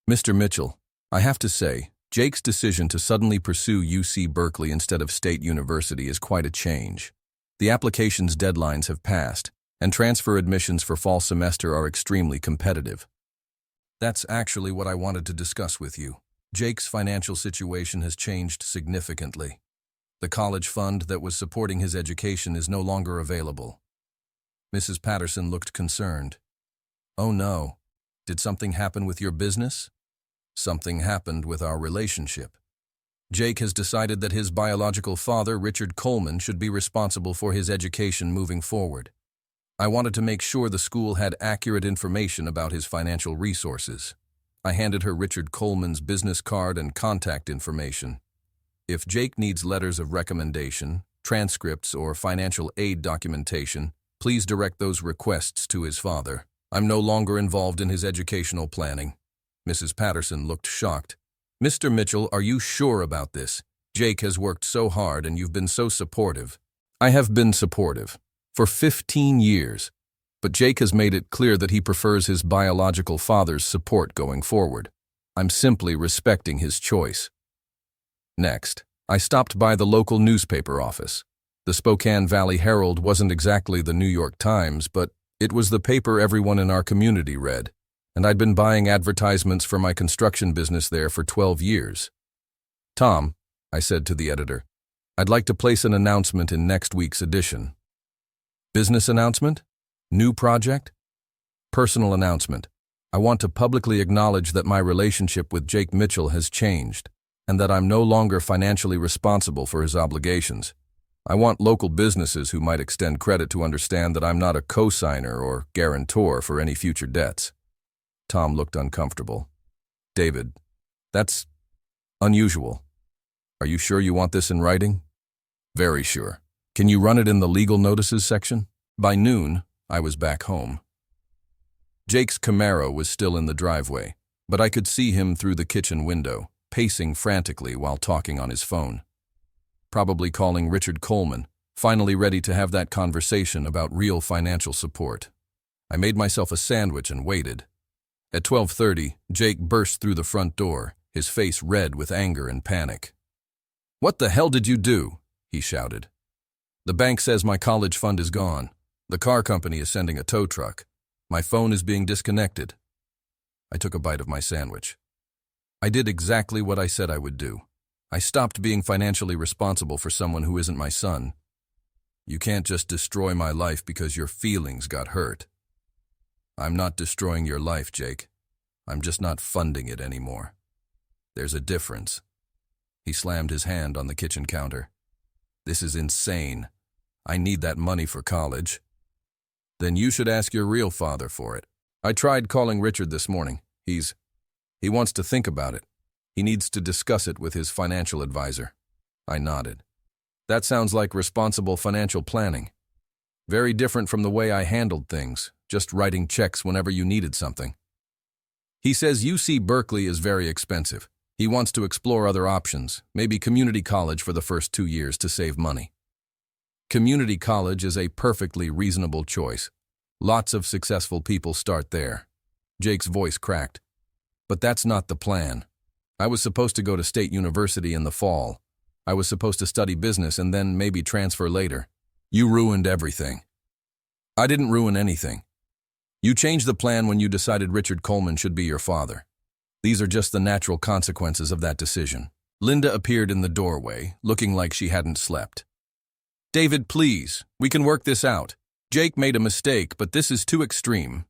Mr. Mitchell, I have to say, Jake's decision to suddenly pursue UC Berkeley instead of State University is quite a change. The application's deadlines have passed, and transfer admissions for fall semester are extremely competitive. That's actually what I wanted to discuss with you. Jake's financial situation has changed significantly. The college fund that was supporting his education is no longer available. Mrs. Patterson looked concerned. Oh no, did something happen with your business? Something happened with our relationship. Jake has decided that his biological father, Richard Coleman, should be responsible for his education moving forward. I wanted to make sure the school had accurate information about his financial resources. I handed her Richard Coleman's business card and contact information. If Jake needs letters of recommendation, transcripts, or financial aid documentation, please direct those requests to his father. I'm no longer involved in his educational planning. Mrs. Patterson looked shocked. Mr. Mitchell, are you sure about this? Jake has worked so hard and you've been so supportive. I have been supportive for 15 years, but Jake has made it clear that he prefers his biological father's support going forward. I'm simply respecting his choice. Next, I stopped by the local newspaper office. The Spokane Valley Herald wasn't exactly the New York Times, but it was the paper everyone in our community read, and I'd been buying advertisements for my construction business there for 12 years. Tom, I said to the editor, I'd like to place an announcement in next week's edition. Business announcement? New project? Personal announcement. I want to publicly acknowledge that my relationship with Jake Mitchell has changed, and that I'm no longer financially responsible for his obligations. I want local businesses who might extend credit to understand that I'm not a co-signer or guarantor for any future debts. Tom looked uncomfortable. David, that's unusual. Are you sure you want this in writing? Very sure. Can you run it in the legal notices section? By noon, I was back home. Jake's Camaro was still in the driveway, but I could see him through the kitchen window, pacing frantically while talking on his phone. Probably calling Richard Coleman, finally ready to have that conversation about real financial support. I made myself a sandwich and waited. At 12:30, Jake burst through the front door, his face red with anger and panic. "What the hell did you do?" he shouted. "The bank says my college fund is gone. The car company is sending a tow truck. My phone is being disconnected." I took a bite of my sandwich. I did exactly what I said I would do. I stopped being financially responsible for someone who isn't my son. You can't just destroy my life because your feelings got hurt. I'm not destroying your life, Jake. I'm just not funding it anymore. There's a difference. He slammed his hand on the kitchen counter. This is insane. I need that money for college. Then you should ask your real father for it. I tried calling Richard this morning. He wants to think about it. He needs to discuss it with his financial advisor. I nodded. That sounds like responsible financial planning. Very different from the way I handled things, just writing checks whenever you needed something. He says UC Berkeley is very expensive. He wants to explore other options, maybe community college for the first 2 years to save money. Community college is a perfectly reasonable choice. Lots of successful people start there. Jake's voice cracked. But that's not the plan. I was supposed to go to State University in the fall. I was supposed to study business and then maybe transfer later. You ruined everything. I didn't ruin anything. You changed the plan when you decided Richard Coleman should be your father. These are just the natural consequences of that decision. Linda appeared in the doorway, looking like she hadn't slept. David, please, we can work this out. Jake made a mistake, but this is too extreme.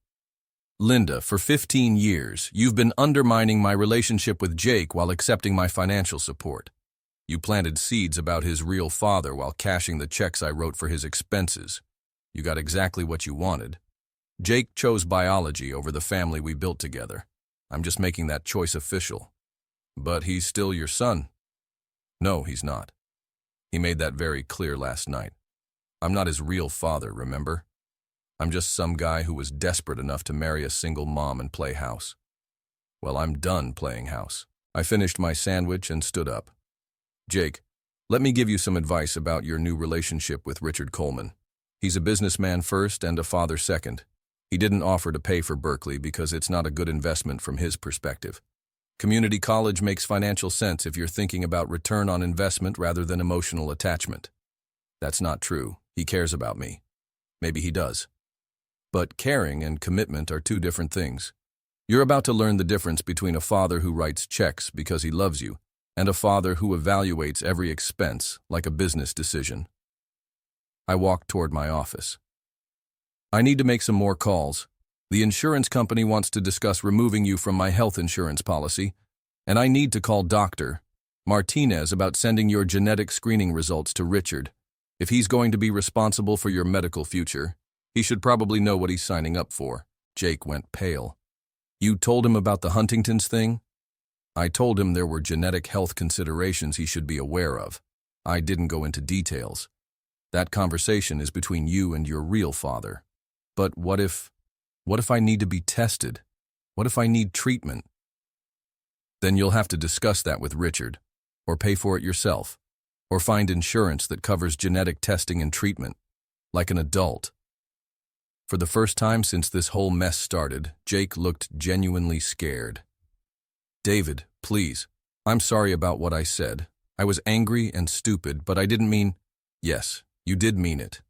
Linda, for 15 years, you've been undermining my relationship with Jake while accepting my financial support. You planted seeds about his real father while cashing the checks I wrote for his expenses. You got exactly what you wanted. Jake chose biology over the family we built together. I'm just making that choice official. But he's still your son. No, he's not. He made that very clear last night. I'm not his real father, remember? I'm just some guy who was desperate enough to marry a single mom and play house. Well, I'm done playing house. I finished my sandwich and stood up. Jake, let me give you some advice about your new relationship with Richard Coleman. He's a businessman first and a father second. He didn't offer to pay for Berkeley because it's not a good investment from his perspective. Community college makes financial sense if you're thinking about return on investment rather than emotional attachment. That's not true. He cares about me. Maybe he does. But caring and commitment are two different things. You're about to learn the difference between a father who writes checks because he loves you and a father who evaluates every expense like a business decision. I walked toward my office. I need to make some more calls. The insurance company wants to discuss removing you from my health insurance policy, and I need to call Dr. Martinez about sending your genetic screening results to Richard. If he's going to be responsible for your medical future, he should probably know what he's signing up for. Jake went pale. You told him about the Huntington's thing? I told him there were genetic health considerations he should be aware of. I didn't go into details. That conversation is between you and your real father. But what if I need to be tested? What if I need treatment? Then you'll have to discuss that with Richard, or pay for it yourself, or find insurance that covers genetic testing and treatment, like an adult. For the first time since this whole mess started, Jake looked genuinely scared. David, please, I'm sorry about what I said. I was angry and stupid, but I didn't mean... Yes, you did mean it.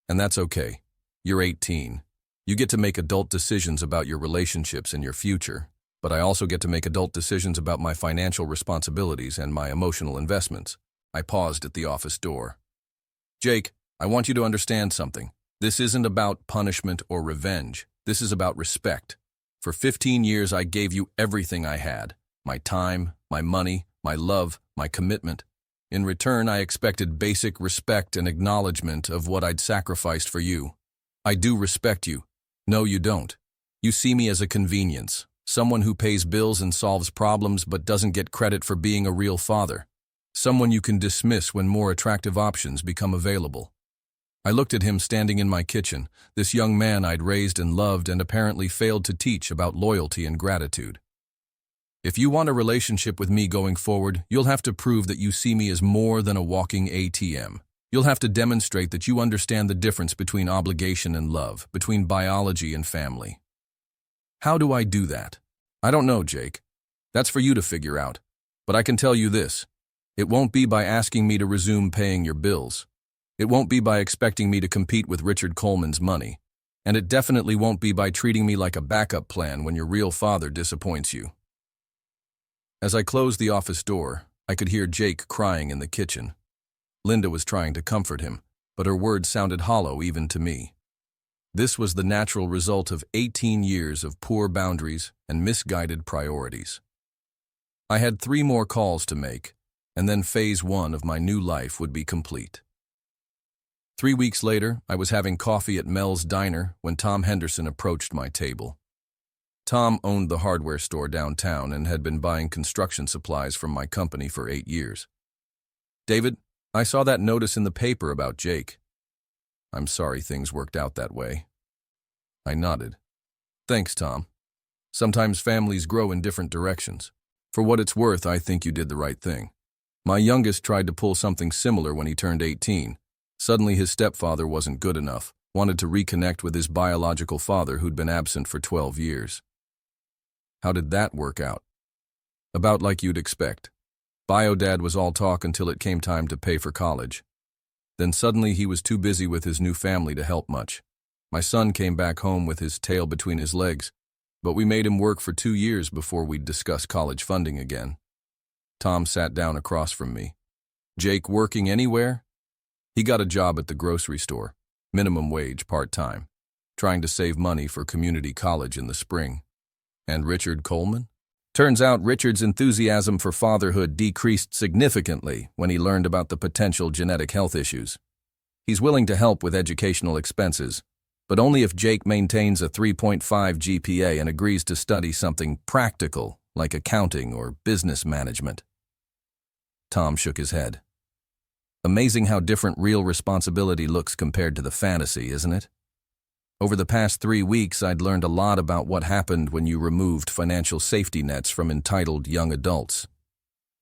And that's okay. You're 18. You get to make adult decisions about your relationships and your future, but I also get to make adult decisions about my financial responsibilities and my emotional investments. I paused at the office door. Jake, I want you to understand something. This isn't about punishment or revenge. This is about respect. For 15 years, I gave you everything I had. My time, my money, my love, my commitment. In return, I expected basic respect and acknowledgement of what I'd sacrificed for you. I do respect you. No, you don't. You see me as a convenience, someone who pays bills and solves problems but doesn't get credit for being a real father. Someone you can dismiss when more attractive options become available. I looked at him standing in my kitchen, this young man I'd raised and loved and apparently failed to teach about loyalty and gratitude. If you want a relationship with me going forward, you'll have to prove that you see me as more than a walking ATM. You'll have to demonstrate that you understand the difference between obligation and love, between biology and family. How do I do that? I don't know, Jake. That's for you to figure out. But I can tell you this. It won't be by asking me to resume paying your bills. It won't be by expecting me to compete with Richard Coleman's money. And it definitely won't be by treating me like a backup plan when your real father disappoints you. As I closed the office door, I could hear Jake crying in the kitchen. Linda was trying to comfort him, but her words sounded hollow even to me. This was the natural result of 18 years of poor boundaries and misguided priorities. I had 3 more calls to make, and then phase 1 of my new life would be complete. 3 weeks later, I was having coffee at Mel's Diner when Tom Henderson approached my table. Tom owned the hardware store downtown and had been buying construction supplies from my company for 8 years. David, I saw that notice in the paper about Jake. I'm sorry things worked out that way. I nodded. Thanks, Tom. Sometimes families grow in different directions. For what it's worth, I think you did the right thing. My youngest tried to pull something similar when he turned 18. Suddenly his stepfather wasn't good enough, wanted to reconnect with his biological father who'd been absent for 12 years. How did that work out? About like you'd expect. Bio-dad was all talk until it came time to pay for college. Then suddenly he was too busy with his new family to help much. My son came back home with his tail between his legs, but we made him work for 2 years before we'd discuss college funding again. Tom sat down across from me. Jake working anywhere? He got a job at the grocery store, minimum wage, part-time, trying to save money for community college in the spring. And Richard Coleman? Turns out Richard's enthusiasm for fatherhood decreased significantly when he learned about the potential genetic health issues. He's willing to help with educational expenses, but only if Jake maintains a 3.5 GPA and agrees to study something practical, like accounting or business management. Tom shook his head. Amazing how different real responsibility looks compared to the fantasy, isn't it? Over the past 3 weeks, I'd learned a lot about what happened when you removed financial safety nets from entitled young adults.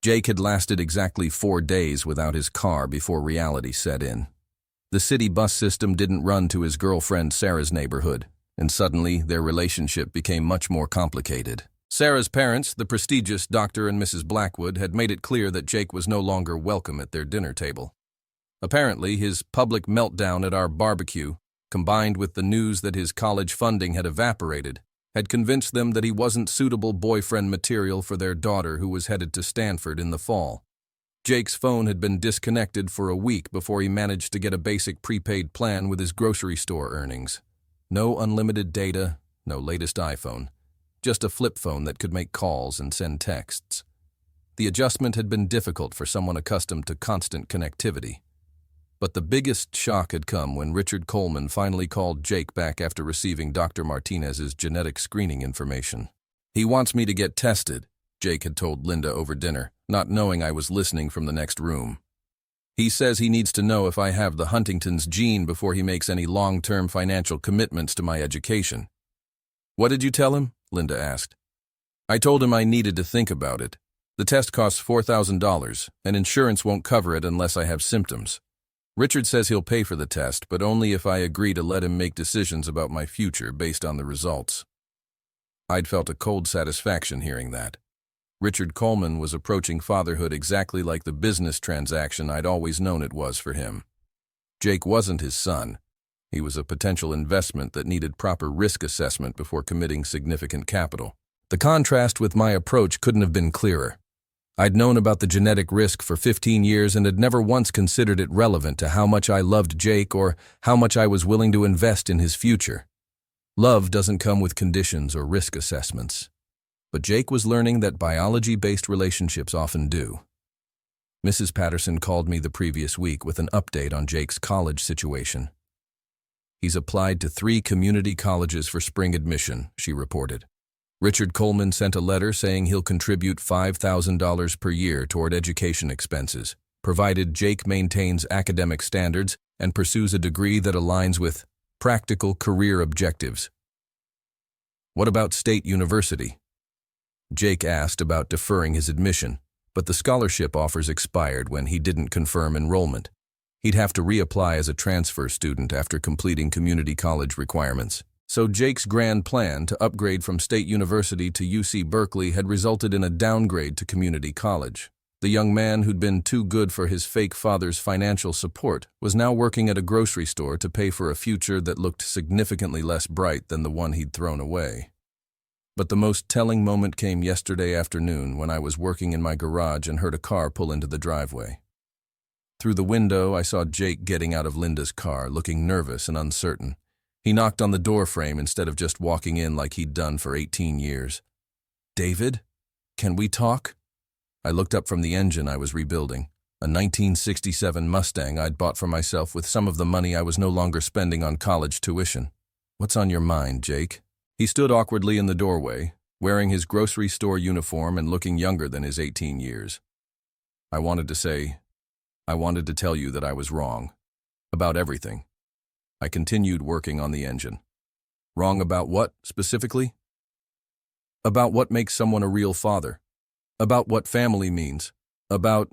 Jake had lasted exactly 4 days without his car before reality set in. The city bus system didn't run to his girlfriend Sarah's neighborhood, and suddenly their relationship became much more complicated. Sarah's parents, the prestigious Dr. and Mrs. Blackwood, had made it clear that Jake was no longer welcome at their dinner table. Apparently, his public meltdown at our barbecue, combined with the news that his college funding had evaporated, had convinced them that he wasn't suitable boyfriend material for their daughter who was headed to Stanford in the fall. Jake's phone had been disconnected for a week before he managed to get a basic prepaid plan with his grocery store earnings. No unlimited data, no latest iPhone, just a flip phone that could make calls and send texts. The adjustment had been difficult for someone accustomed to constant connectivity. But the biggest shock had come when Richard Coleman finally called Jake back after receiving Dr. Martinez's genetic screening information. "He wants me to get tested," Jake had told Linda over dinner, not knowing I was listening from the next room. "He says he needs to know if I have the Huntington's gene before he makes any long-term financial commitments to my education." "What did you tell him?" Linda asked. "I told him I needed to think about it. The test costs $4,000, and insurance won't cover it unless I have symptoms. Richard says he'll pay for the test, but only if I agree to let him make decisions about my future based on the results." I'd felt a cold satisfaction hearing that. Richard Coleman was approaching fatherhood exactly like the business transaction I'd always known it was for him. Jake wasn't his son. He was a potential investment that needed proper risk assessment before committing significant capital. The contrast with my approach couldn't have been clearer. I'd known about the genetic risk for 15 years and had never once considered it relevant to how much I loved Jake or how much I was willing to invest in his future. Love doesn't come with conditions or risk assessments. But Jake was learning that biology-based relationships often do. Mrs. Patterson called me the previous week with an update on Jake's college situation. "He's applied to 3 community colleges for spring admission," she reported. Richard Coleman sent a letter saying he'll contribute $5,000 per year toward education expenses, provided Jake maintains academic standards and pursues a degree that aligns with practical career objectives. "What about State University?" Jake asked about deferring his admission, but the scholarship offers expired when he didn't confirm enrollment. He'd have to reapply as a transfer student after completing community college requirements. So Jake's grand plan to upgrade from State University to UC Berkeley had resulted in a downgrade to community college. The young man who'd been too good for his fake father's financial support was now working at a grocery store to pay for a future that looked significantly less bright than the one he'd thrown away. But the most telling moment came yesterday afternoon when I was working in my garage and heard a car pull into the driveway. Through the window, I saw Jake getting out of Linda's car, looking nervous and uncertain. He knocked on the door frame instead of just walking in like he'd done for 18 years. "David, can we talk?" I looked up from the engine I was rebuilding, a 1967 Mustang I'd bought for myself with some of the money I was no longer spending on college tuition. "What's on your mind, Jake?" He stood awkwardly in the doorway, wearing his grocery store uniform and looking younger than his 18 years. I wanted to tell you that I was wrong. About everything. I continued working on the engine. "Wrong about what, specifically?" About what makes someone a real father. About what family means. About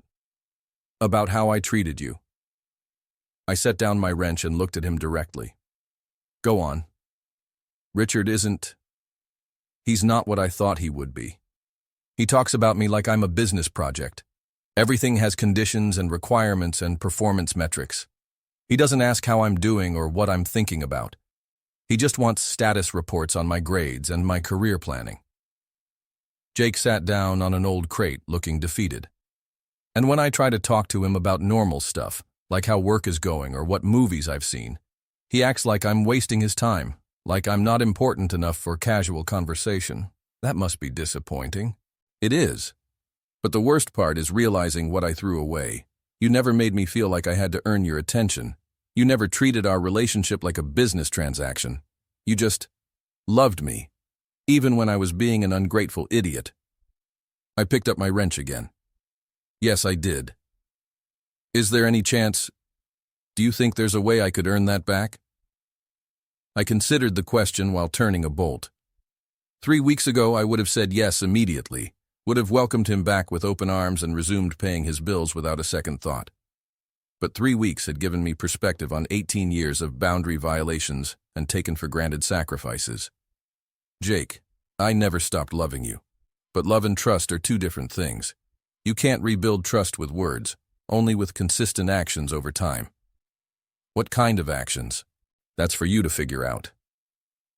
how I treated you. I set down my wrench and looked at him directly. Go on. Richard isn't. He's not what I thought he would be. He talks about me like I'm a business project. Everything has conditions and requirements and performance metrics. He doesn't ask how I'm doing or what I'm thinking about. He just wants status reports on my grades and my career planning. Jake sat down on an old crate, looking defeated. And when I try to talk to him about normal stuff, like how work is going or what movies I've seen, he acts like I'm wasting his time, like I'm not important enough for casual conversation. That must be disappointing. It is. But the worst part is realizing what I threw away. You never made me feel like I had to earn your attention. You never treated our relationship like a business transaction. You just loved me, even when I was being an ungrateful idiot. I picked up my wrench again. Yes, I did. Is there any chance? Do you think there's a way I could earn that back? I considered the question while turning a bolt. 3 weeks ago, I would have said yes immediately, would have welcomed him back with open arms and resumed paying his bills without a second thought. But 3 weeks had given me perspective on 18 years of boundary violations and taken for granted sacrifices. Jake, I never stopped loving you. But love and trust are two different things. You can't rebuild trust with words, only with consistent actions over time. What kind of actions? That's for you to figure out.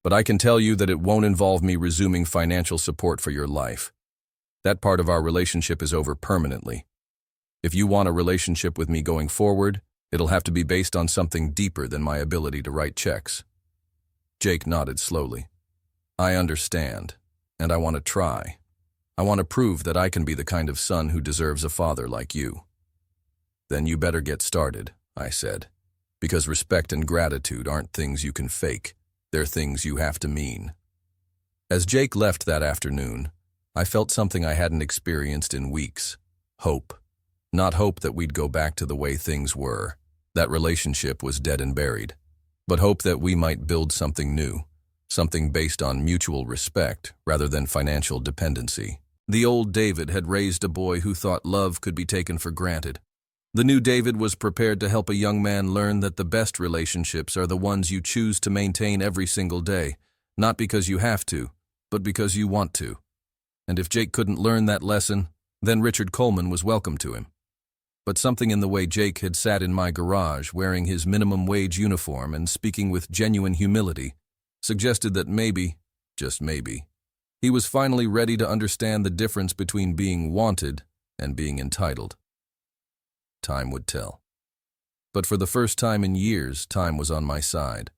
But I can tell you that it won't involve me resuming financial support for your life. That part of our relationship is over permanently. If you want a relationship with me going forward, it'll have to be based on something deeper than my ability to write checks. Jake nodded slowly. I understand, and I want to try. I want to prove that I can be the kind of son who deserves a father like you. Then you better get started, I said, because respect and gratitude aren't things you can fake. They're things you have to mean. As Jake left that afternoon, I felt something I hadn't experienced in weeks. Hope. Not hope that we'd go back to the way things were. That relationship was dead and buried. But hope that we might build something new, something based on mutual respect rather than financial dependency. The old David had raised a boy who thought love could be taken for granted. The new David was prepared to help a young man learn that the best relationships are the ones you choose to maintain every single day, not because you have to, but because you want to. And if Jake couldn't learn that lesson, then Richard Coleman was welcome to him. But something in the way Jake had sat in my garage wearing his minimum wage uniform and speaking with genuine humility suggested that maybe, just maybe, he was finally ready to understand the difference between being wanted and being entitled. Time would tell. But for the first time in years, time was on my side.